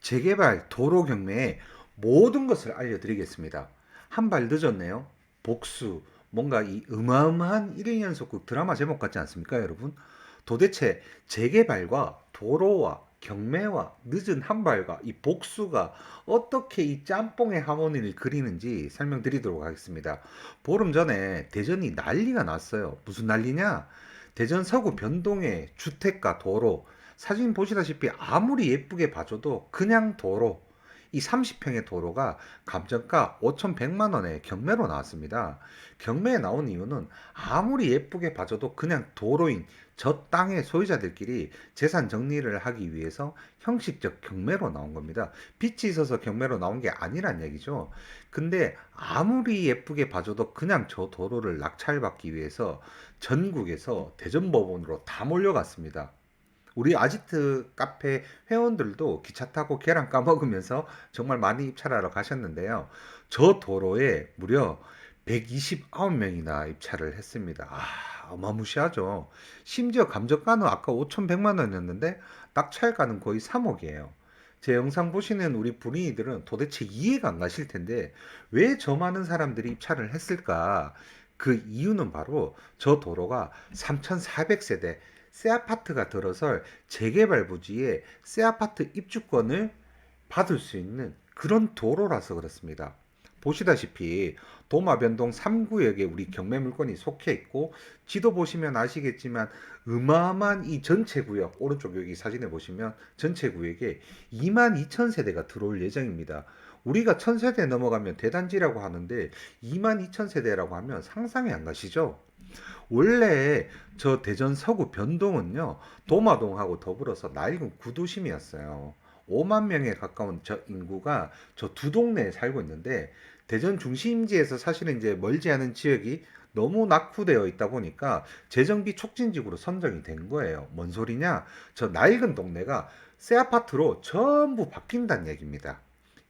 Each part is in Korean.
재개발 도로 경매의 모든 것을 알려드리겠습니다. 한 발 늦었네요. 복수. 뭔가 이 어마어마한 1일 연속극 드라마 제목 같지 않습니까, 여러분? 도대체 재개발과 도로와 경매와 늦은 한 발과 이 복수가 어떻게 이 짬뽕의 하모니를 그리는지 설명드리도록 하겠습니다. 보름 전에 대전이 난리가 났어요. 무슨 난리냐? 대전 서구 변동의 주택가 도로, 사진 보시다시피 아무리 예쁘게 봐줘도 그냥 도로, 이 30평의 도로가 감정가 5,100만 원에 경매로 나왔습니다. 경매에 나온 이유는 아무리 예쁘게 봐줘도 그냥 도로인 저 땅의 소유자들끼리 재산 정리를 하기 위해서 형식적 경매로 나온 겁니다. 빚이 있어서 경매로 나온 게 아니란 얘기죠. 근데 아무리 예쁘게 봐줘도 그냥 저 도로를 낙찰받기 위해서 전국에서 대전법원으로 다 몰려갔습니다. 우리 아지트 카페 회원들도 기차 타고 계란 까먹으면서 정말 많이 입찰하러 가셨는데요. 저 도로에 무려 129명이나 입찰을 했습니다. 어마무시하죠. 심지어 감정가는 아까 5,100만 원이었는데 낙찰가는 거의 3억이에요. 제 영상 보시는 우리 불인이들은 도대체 이해가 안 가실 텐데 왜 저 많은 사람들이 입찰을 했을까? 그 이유는 바로 저 도로가 3,400세대 새 아파트가 들어설 재개발 부지에 새 아파트 입주권을 받을 수 있는 그런 도로라서 그렇습니다. 보시다시피 도마변동 3구역에 우리 경매 물건이 속해 있고, 지도 보시면 아시겠지만 어마어마한 이 전체 구역, 오른쪽 여기 사진에 보시면 전체 구역에 22,000세대가 들어올 예정입니다. 우리가 1000세대 넘어가면 대단지라고 하는데 22,000세대라고 하면 상상이 안 가시죠? 원래 저 대전 서구 변동은요, 도마동하고 더불어서 낡은 구도심이었어요. 5만 명에 가까운 저 인구가 저 두 동네에 살고 있는데, 대전 중심지에서 사실은 이제 멀지 않은 지역이 너무 낙후되어 있다 보니까 재정비 촉진지구로 선정이 된 거예요. 뭔 소리냐? 저 낡은 동네가 새 아파트로 전부 바뀐다는 얘기입니다.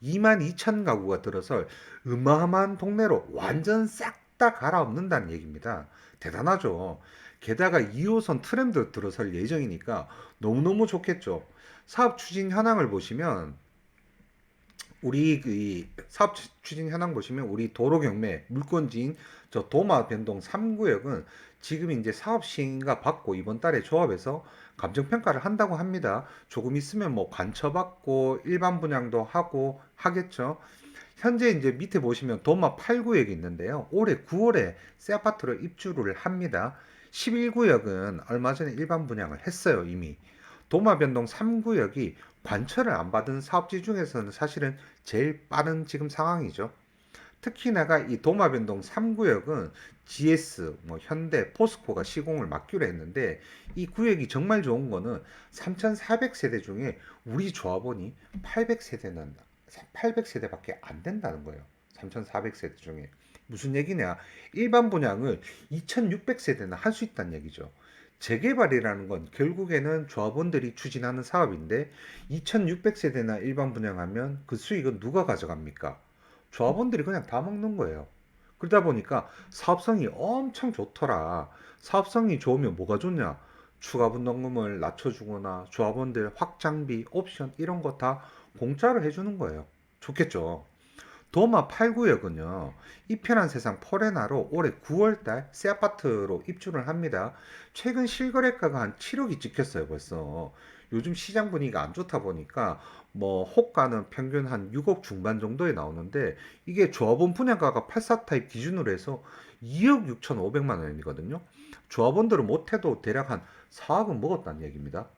2만 2천 가구가 들어서 어마어마한 동네로 완전 싹 다 갈아엎는다는 얘기입니다. 대단하죠. 게다가 2호선 트램도 들어설 예정이니까 너무너무 좋겠죠. 사업 추진 현황을 보시면 우리 그 사업 추진 현황 보시면 우리 도로 경매 물건지인 저 도마 변동 3구역은 지금 이제 사업 시행인가 받고 이번 달에 조합해서 감정 평가를 한다고 합니다. 조금 있으면 뭐 관처받고 일반 분양도 하고 하겠죠. 현재 이제 밑에 보시면 도마 8구역이 있는데요. 올해 9월에 새 아파트로 입주를 합니다. 11구역은 얼마 전에 일반 분양을 했어요, 이미. 도마 변동 3구역이 관철을 안 받은 사업지 중에서는 사실은 제일 빠른 지금 상황이죠. 특히나가 이 도마변동 3구역은 GS, 뭐 현대, 포스코가 시공을 맡기로 했는데, 이 구역이 정말 좋은 거는 3,400세대 중에 우리 조합원이 800세대는 800세대밖에 안 된다는 거예요. 3,400세대 중에. 무슨 얘기냐? 일반 분양을 2,600세대나 할 수 있다는 얘기죠. 재개발이라는 건 결국에는 조합원들이 추진하는 사업인데, 2,600세대나 일반 분양하면 그 수익은 누가 가져갑니까? 조합원들이 그냥 다 먹는 거예요. 그러다 보니까 사업성이 엄청 좋더라. 사업성이 좋으면 뭐가 좋냐? 추가 분담금을 낮춰주거나 조합원들 확장비, 옵션 이런 거 다 공짜로 해주는 거예요. 좋겠죠. 도마 8구역은요, 이편한 세상 포레나로 올해 9월달 새 아파트로 입주를 합니다. 최근 실거래가가 한 7억이 찍혔어요, 벌써. 요즘 시장 분위기가 안 좋다 보니까 뭐 호가는 평균 한 6억 중반 정도에 나오는데, 이게 조합원 분양가가 84 타입 기준으로 해서 2억 6,500만 원이거든요. 조합원들은 못해도 대략 한 4억은 먹었다는 얘기입니다.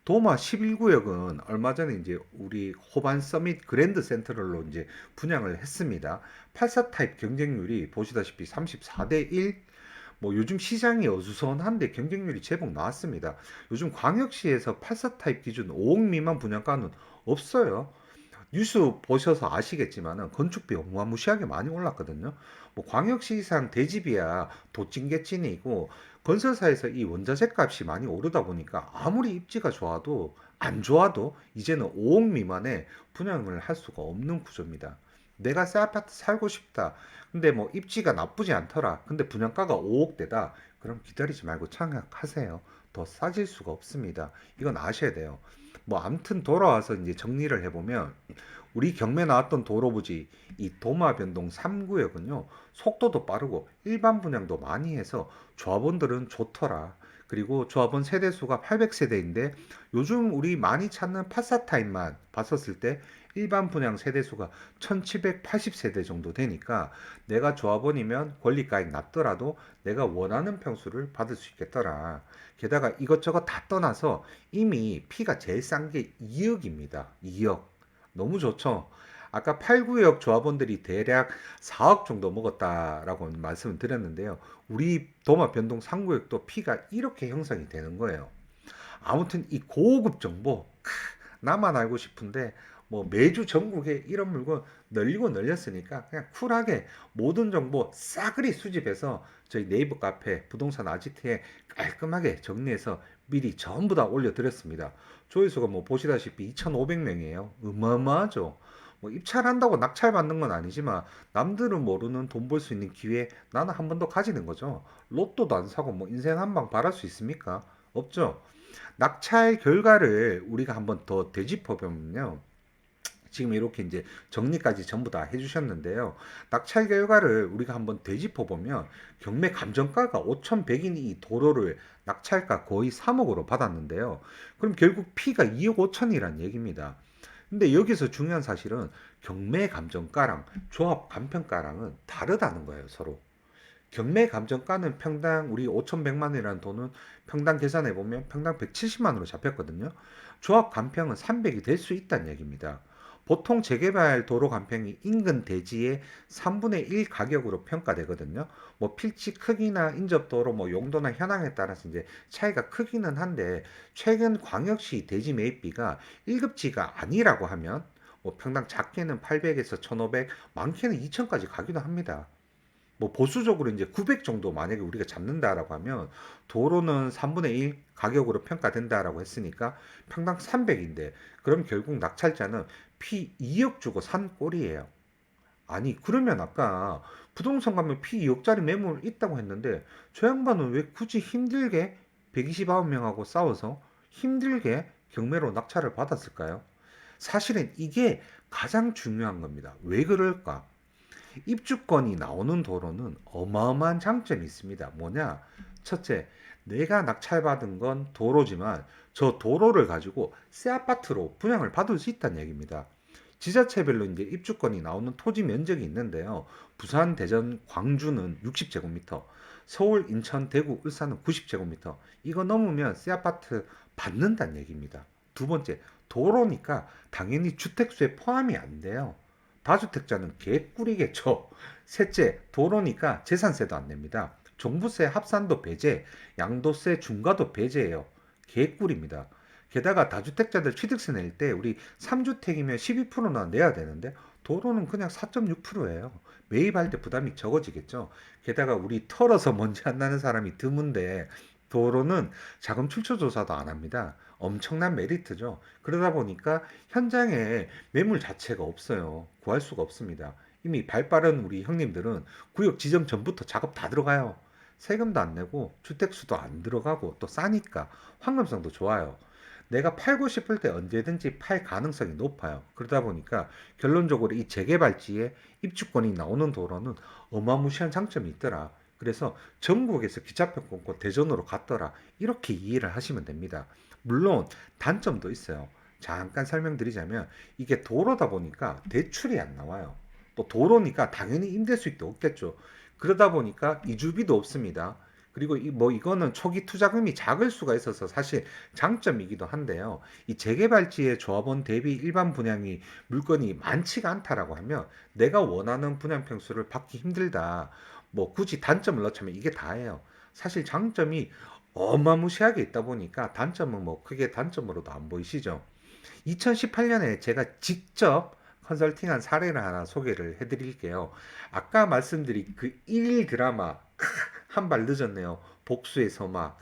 도마 11구역은 얼마 전에 이제 우리 호반 서밋 그랜드 센트럴로 이제 분양을 했습니다. 84 타입 경쟁률이 보시다시피 34대 1. 뭐 요즘 시장이 어수선한데 경쟁률이 제법 나왔습니다. 요즘 광역시에서 84 타입 기준 5억 미만 분양가는 없어요. 뉴스 보셔서 아시겠지만은 건축비 어마무시하게 많이 올랐거든요. 뭐 광역시상 대지비야 도찐개찐이고, 건설사에서 이 원자재 값이 많이 오르다 보니까 아무리 입지가 좋아도 안 좋아도 이제는 5억 미만의 분양을 할 수가 없는 구조입니다. 내가 새 아파트 살고 싶다. 근데 뭐 입지가 나쁘지 않더라. 근데 분양가가 5억대다. 그럼 기다리지 말고 청약하세요. 더 싸질 수가 없습니다. 이건 아셔야 돼요. 뭐 아무튼 돌아와서 이제 정리를 해보면 우리 경매 나왔던 도로 부지 이 도마변동 3구역은요 속도도 빠르고 일반 분양도 많이 해서 조합원들은 좋더라. 그리고 조합원 세대수가 800세대인데 요즘 우리 많이 찾는 파사타임만 봤었을 때 일반 분양 세대수가 1780세대 정도 되니까 내가 조합원이면 권리가액 낮더라도 내가 원하는 평수를 받을 수 있겠더라. 게다가 이것저것 다 떠나서 이미 피가 제일 싼 게 2억입니다. 2억. 너무 좋죠. 아까 8, 9역 조합원들이 대략 4억 정도 먹었다라고 말씀을 드렸는데요. 우리 도마 변동 3구역도 피가 이렇게 형성이 되는 거예요. 아무튼 이 고급 정보 나만 알고 싶은데 뭐 매주 전국에 이런 물건 널리고 널렸으니까 그냥 쿨하게 모든 정보 싸그리 수집해서 저희 네이버 카페 부동산 아지트에 깔끔하게 정리해서 미리 전부 다 올려드렸습니다. 조회수가 뭐 보시다시피 2,500명이에요. 어마어마하죠. 뭐 입찰한다고 낙찰 받는 건 아니지만 남들은 모르는 돈 벌 수 있는 기회 나는 한 번 더 가지는 거죠. 로또도 안 사고 뭐 인생 한 방 바랄 수 있습니까? 없죠. 낙찰 결과를 우리가 한번 더 되짚어 보면요. 지금 이렇게 이제 정리까지 전부 다 해주셨는데요. 낙찰 결과를 우리가 한번 되짚어 보면 경매 감정가가 5,100인 이 도로를 낙찰가 거의 3억으로 받았는데요. 그럼 결국 피가 2억 5천이란 얘기입니다. 근데 여기서 중요한 사실은 경매 감정가랑 조합 간평가랑은 다르다는 거예요, 서로. 경매 감정가는 평당 우리 5,100만 원이라는 돈은 평당 계산해 보면 평당 170만 원으로 잡혔거든요. 조합 간평은 300이 될 수 있다는 얘기입니다. 보통 재개발 도로 간평이 인근 대지의 3분의 1 가격으로 평가되거든요. 뭐 필지 크기나 인접도로 뭐 용도나 현황에 따라서 이제 차이가 크기는 한데 최근 광역시 대지 매입비가 1급지가 아니라고 하면 뭐 평당 작게는 800에서 1,500, 많게는 2,000까지 가기도 합니다. 뭐 보수적으로 이제 900 정도 만약에 우리가 잡는다라고 하면 도로는 3분의 1 가격으로 평가된다라고 했으니까 평당 300인데 그럼 결국 낙찰자는 피 2억 주고 산 꼴이에요. 아니 그러면 아까 부동산 가면 피 2억짜리 매물 있다고 했는데 저 양반은 왜 굳이 힘들게 129명하고 싸워서 힘들게 경매로 낙찰을 받았을까요? 사실은 이게 가장 중요한 겁니다. 왜 그럴까? 입주권이 나오는 도로는 어마어마한 장점이 있습니다. 뭐냐? 첫째, 내가 낙찰받은 건 도로지만 저 도로를 가지고 새 아파트로 분양을 받을 수 있다는 얘기입니다. 지자체별로 이제 입주권이 나오는 토지 면적이 있는데요. 부산, 대전, 광주는 60제곱미터, 서울, 인천, 대구, 울산은 90제곱미터. 이거 넘으면 새 아파트 받는다는 얘기입니다. 두 번째, 도로니까 당연히 주택수에 포함이 안 돼요. 다주택자는 개꿀이겠죠. 셋째, 도로니까 재산세도 안 냅니다. 종부세 합산도 배제, 양도세 중과도 배제예요. 개꿀입니다. 게다가 다주택자들 취득세 낼 때 우리 3주택이면 12%나 내야 되는데 도로는 그냥 4.6%예요. 매입할 때 부담이 적어지겠죠. 게다가 우리 털어서 먼지 안 나는 사람이 드문데 도로는 자금 출처 조사도 안 합니다. 엄청난 메리트죠. 그러다 보니까 현장에 매물 자체가 없어요. 구할 수가 없습니다. 이미 발 빠른 우리 형님들은 구역 지정 전부터 작업 다 들어가요. 세금도 안 내고 주택수도 안 들어가고 또 싸니까 황금성도 좋아요. 내가 팔고 싶을 때 언제든지 팔 가능성이 높아요. 그러다 보니까 결론적으로 이 재개발지에 입주권이 나오는 도로는 어마무시한 장점이 있더라. 그래서 전국에서 기차표 끊고 대전으로 갔더라. 이렇게 이해를 하시면 됩니다. 물론 단점도 있어요. 잠깐 설명드리자면 이게 도로다 보니까 대출이 안 나와요. 또 도로니까 당연히 임대수익도 없겠죠. 그러다 보니까 이주비도 없습니다. 그리고 뭐 이거는 초기 투자금이 작을 수가 있어서 사실 장점이기도 한데요. 이 재개발지의 조합원 대비 일반 분양이 물건이 많지가 않다라고 하면 내가 원하는 분양 평수를 받기 힘들다. 뭐 굳이 단점을 넣자면 이게 다예요. 사실 장점이 어마무시하게 있다 보니까 단점은 뭐 크게 단점으로도 안 보이시죠. 2018년에 제가 직접 컨설팅한 사례를 하나 소개를 해드릴게요. 아까 말씀드린 그 1일 드라마 한 발 늦었네요. 복수의 서막.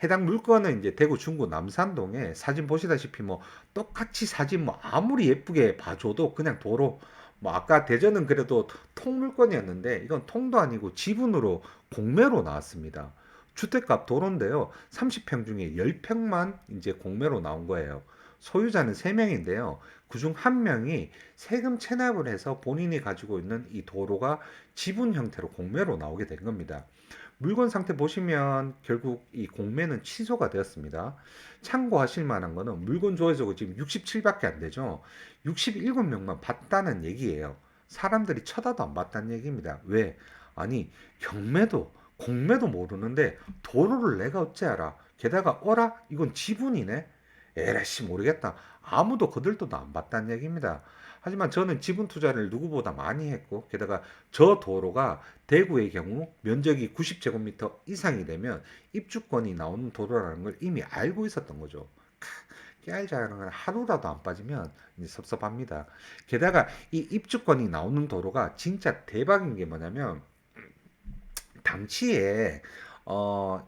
해당 물건은 이제 대구 중구 남산동에 사진 보시다시피 뭐 똑같이 사진 뭐 아무리 예쁘게 봐줘도 그냥 도로 뭐 아까 대전은 그래도 통물건이었는데 이건 통도 아니고 지분으로 공매로 나왔습니다. 주택값 도로인데요. 30평 중에 10평만 이제 공매로 나온 거예요. 소유자는 3명인데요. 그중 한 명이 세금 체납을 해서 본인이 가지고 있는 이 도로가 지분 형태로 공매로 나오게 된 겁니다. 물건 상태 보시면 결국 이 공매는 취소가 되었습니다. 참고하실 만한 거는 물건 조회수가 지금 67밖에 안 되죠. 67명만 봤다는 얘기예요. 사람들이 쳐다도 안 봤다는 얘기입니다. 왜? 아니, 경매도 공매도 모르는데 도로를 내가 어째 알아? 게다가 어라? 이건 지분이네? 에라씨 모르겠다. 아무도 거들떠도 안 봤다는 얘기입니다. 하지만 저는 지분 투자를 누구보다 많이 했고, 게다가 저 도로가 대구의 경우 면적이 90제곱미터 이상이 되면 입주권이 나오는 도로라는 걸 이미 알고 있었던 거죠. 깨알자는 건 하루라도 안 빠지면 이제 섭섭합니다. 게다가 이 입주권이 나오는 도로가 진짜 대박인 게 뭐냐면, 당시에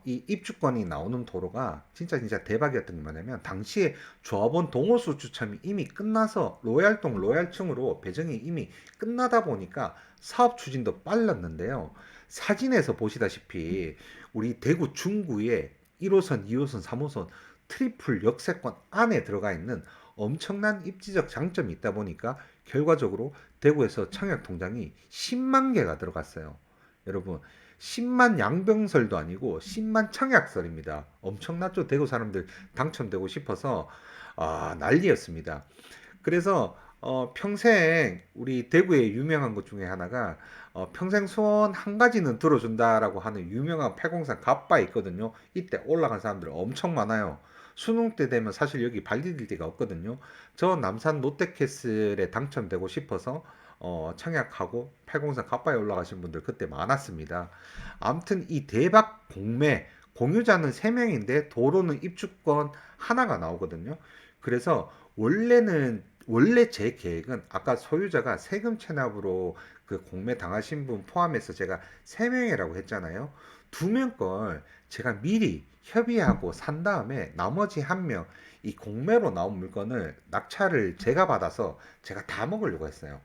이 입주권이 나오는 도로가 진짜 대박이었던 게 뭐냐면, 당시에 조합원 동호수 추첨이 이미 끝나서 로얄동 로얄층으로 배정이 이미 끝나다 보니까 사업 추진도 빨랐는데요. 사진에서 보시다시피 우리 대구 중구에 1호선, 2호선, 3호선 트리플 역세권 안에 들어가 있는 엄청난 입지적 장점이 있다 보니까 결과적으로 대구에서 청약 통장이 10만 개가 들어갔어요. 여러분, 10만 양병설도 아니고 10만 청약설입니다. 엄청났죠. 대구 사람들 당첨되고 싶어서 난리였습니다. 그래서 평생 우리 대구의 유명한 것 중에 하나가 평생 소원 한 가지는 들어준다라고 하는 유명한 803 갓바 있거든요. 이때 올라간 사람들 엄청 많아요. 수능 때 되면 사실 여기 발 디딜 데가 없거든요. 저 남산 롯데캐슬에 당첨되고 싶어서 청약하고 803 갓바에 올라가신 분들 그때 많았습니다. 아무튼 이 대박 공매, 공유자는 3명인데 도로는 입주권 하나가 나오거든요. 그래서 원래 제 계획은 아까 소유자가 세금 체납으로 그 공매 당하신 분 포함해서 제가 3명이라고 했잖아요. 2명 걸 제가 미리 협의하고 산 다음에 나머지 1명 이 공매로 나온 물건을 낙찰을 제가 받아서 제가 다 먹으려고 했어요.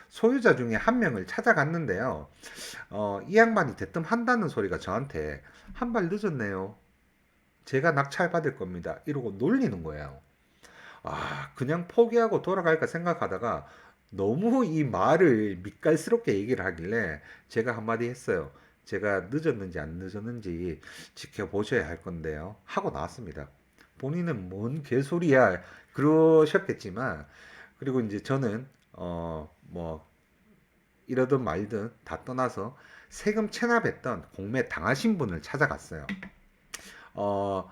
소유자 중에 1명을 찾아갔는데요. 이 양반이 대뜸 한다는 소리가 저한테 한 발 늦었네요. 제가 낙찰 받을 겁니다. 이러고 놀리는 거예요. 그냥 포기하고 돌아갈까 생각하다가 너무 이 말을 밑갈스럽게 얘기를 하길래 제가 한마디 했어요. 제가 늦었는지 안 늦었는지 지켜보셔야 할 건데요. 하고 나왔습니다. 본인은 뭔 개소리야 그러셨겠지만, 그리고 이제 저는 뭐 이러든 말든 다 떠나서 세금 체납했던 공매 당하신 분을 찾아갔어요. 어,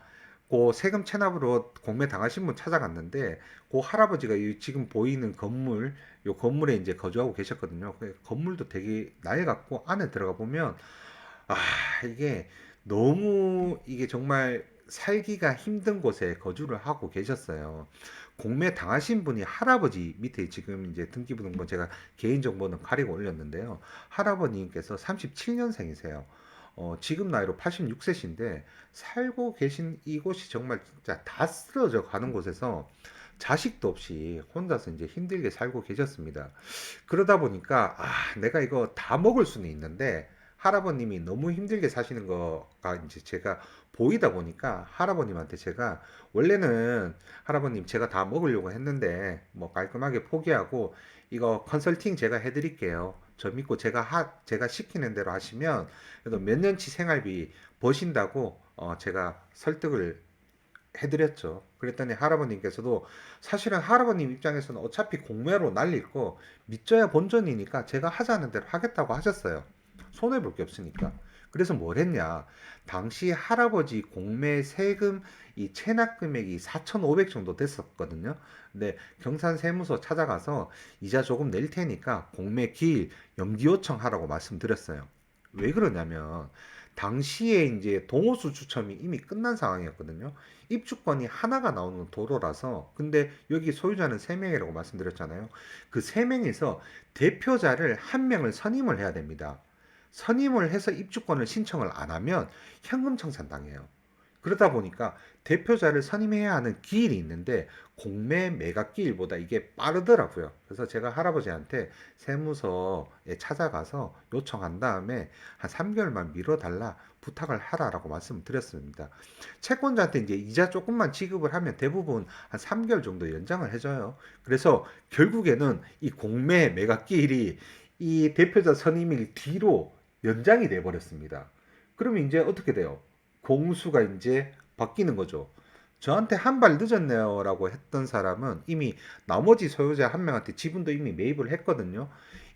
그 세금 체납으로 공매 당하신 분 찾아갔는데, 그 할아버지가 이 지금 보이는 건물, 요 건물에 이제 거주하고 계셨거든요. 그 건물도 되게 낡았고, 안에 들어가 보면, 아, 이게 너무, 이게 정말 살기가 힘든 곳에 거주를 하고 계셨어요. 공매 당하신 분이 할아버지 밑에 지금 이제 등기부등본 제가 개인정보는 가리고 올렸는데요. 할아버님께서 37년생이세요. 지금 나이로 86세신데 살고 계신 이곳이 정말 진짜 다 쓰러져 가는 곳에서 자식도 없이 혼자서 이제 힘들게 살고 계셨습니다. 그러다 보니까 내가 이거 다 먹을 수는 있는데 할아버님이 너무 힘들게 사시는 거가 이제 제가 보이다 보니까 할아버님한테 제가 원래는 할아버님 제가 다 먹으려고 했는데 뭐 깔끔하게 포기하고 이거 컨설팅 제가 해드릴게요. 저 믿고 제가 시키는 대로 하시면 그래도 몇 년치 생활비 버신다고 제가 설득을 해드렸죠. 그랬더니 할아버님께서도 사실은 할아버님 입장에서는 어차피 공매로 날릴 거 믿져야 본전이니까 제가 하자는 대로 하겠다고 하셨어요. 손해볼 게 없으니까. 그래서 뭘 했냐. 당시 할아버지 공매 세금 이 체납 금액이 4,500 정도 됐었거든요. 근데 경산세무서 찾아가서 이자 조금 낼 테니까 공매 기일 연기 요청하라고 말씀드렸어요. 왜 그러냐면 당시에 이제 동호수 추첨이 이미 끝난 상황이었거든요. 입주권이 하나가 나오는 도로라서. 근데 여기 소유자는 3명이라고 말씀드렸잖아요. 그 3명에서 대표자를 1명을 선임을 해야 됩니다. 선임을 해서 입주권을 신청을 안 하면 현금 청산 당해요. 그러다 보니까 대표자를 선임해야 하는 기일이 있는데 공매 매각 기일보다 이게 빠르더라고요. 그래서 제가 할아버지한테 세무서에 찾아가서 요청한 다음에 한 3개월만 미뤄달라 부탁을 하라라고 말씀을 드렸습니다. 채권자한테 이제 이자 조금만 지급을 하면 대부분 한 3개월 정도 연장을 해줘요. 그래서 결국에는 이 공매 매각 기일이 이 대표자 선임일 뒤로 연장이 돼 버렸습니다. 그러면 이제 어떻게 돼요? 공수가 이제 바뀌는 거죠. 저한테 한 발 늦었네요라고 했던 사람은 이미 나머지 소유자 한 명한테 지분도 이미 매입을 했거든요.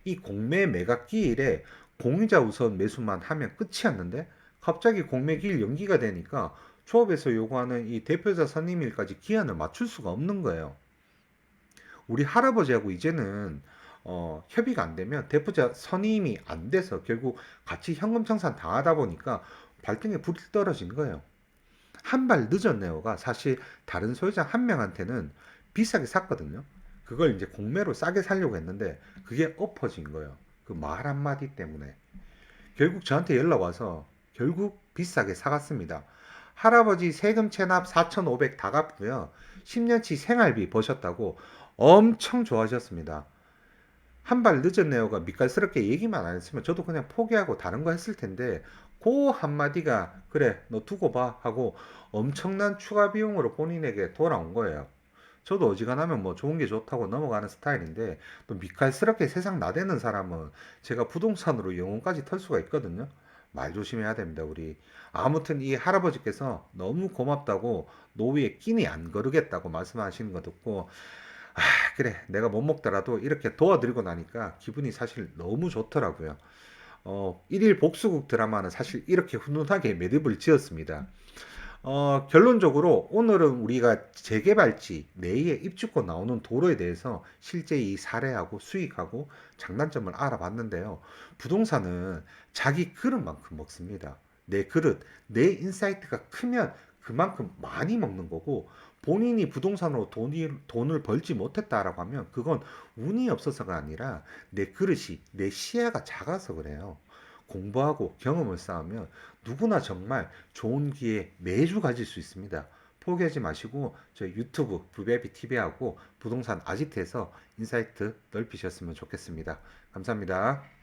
이 공매 매각 기일에 공유자 우선 매수만 하면 끝이었는데 갑자기 공매 기일 연기가 되니까 조합에서 요구하는 이 대표자 선임일까지 기한을 맞출 수가 없는 거예요. 우리 할아버지하고 이제는 협의가 안 되면 대표자 선임이 안 돼서 결국 같이 현금 청산 당하다 보니까 발등에 불이 떨어진 거예요. 한 발 늦었네요가 사실 다른 소유자 한 명한테는 비싸게 샀거든요. 그걸 이제 공매로 싸게 살려고 했는데 그게 엎어진 거예요. 그 말 한마디 때문에. 결국 저한테 연락 와서 결국 비싸게 사갔습니다. 할아버지 세금 체납 4,500 다 갚고요. 10년치 생활비 버셨다고 엄청 좋아하셨습니다. 한 발 늦었네요가 밑갈스럽게 얘기만 안 했으면 저도 그냥 포기하고 다른 거 했을 텐데 그 한마디가 그래 너 두고 봐 하고 엄청난 추가 비용으로 본인에게 돌아온 거예요. 저도 어지간하면 뭐 좋은 게 좋다고 넘어가는 스타일인데 또 밑갈스럽게 세상 나대는 사람은 제가 부동산으로 영혼까지 털 수가 있거든요. 말 조심해야 됩니다, 우리. 아무튼 이 할아버지께서 너무 고맙다고 노후에 끼니 안 거르겠다고 말씀하시는 거 듣고 아, 그래. 내가 못 먹더라도 이렇게 도와드리고 나니까 기분이 사실 너무 좋더라고요. 일일 복수국 드라마는 사실 이렇게 훈훈하게 매듭을 지었습니다. 결론적으로 오늘은 우리가 재개발지 내에 입주권 나오는 도로에 대해서 실제 이 사례하고 수익하고 장단점을 알아봤는데요. 부동산은 자기 그릇만큼 먹습니다. 내 그릇, 내 인사이트가 크면 그만큼 많이 먹는 거고 본인이 부동산으로 돈을 벌지 못했다라고 하면 그건 운이 없어서가 아니라 내 그릇이, 내 시야가 작아서 그래요. 공부하고 경험을 쌓으면 누구나 정말 좋은 기회 매주 가질 수 있습니다. 포기하지 마시고 저희 유튜브 부베비 TV하고 부동산 아지트에서 인사이트 넓히셨으면 좋겠습니다. 감사합니다.